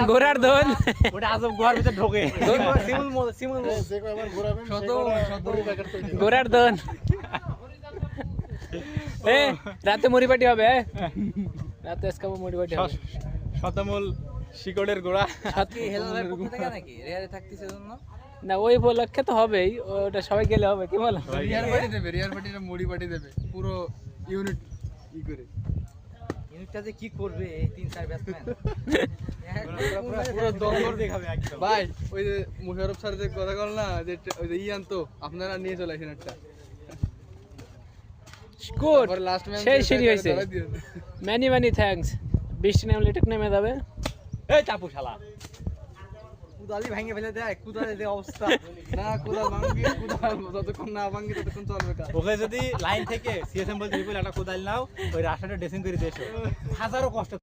ঘোড়ার দোন ওটা আজব গুহার ভিতরে ঢোকে ঘোড়ার দোন রাতে মুড়িবাটি হবে রাতে আজকে মুড়িবাটি হবে শতমূল শিকড়ের গোড়া না ওই উপলক্ষে তো হবেই ওটা সবাই গেলে হবে কি বলো রিয়ার পার্টি দেবে রিয়ার পার্টিটা মুড়ি পার্টি দেবে পুরো ইউনিট ই করে ইউনিটটা যে কি করবে এই 3-4 ব্যাটসম্যান পুরো দমর দেখাবে একদম ভাই ওই যে মুশারফ স্যার যে কথা বল না যে ওই যে ইয়ান তো আপনারা নিয়ে চলে আসেন একটা গুড লাস্ট ম্যাচ সেই সিরি হইছে মেনি মেনি থ্যাঙ্কস বৃষ্টি নামলে টিক নেমে যাবে এই চাপু শালা কুদালি ভাঙে ফেলে দেয় কুদালের যে অবস্থা না কোদাল ভাঙবি কোদাল যতক্ষণ না ভাঙবি ততক্ষণ চলবে কাজ ওকে যদি লাইন থেকে সিএসএম বলতে একটা কোদাল নাও ওই রাস্তাটা ড্রেসিং করে দিয়েছো হাজারো কষ্ট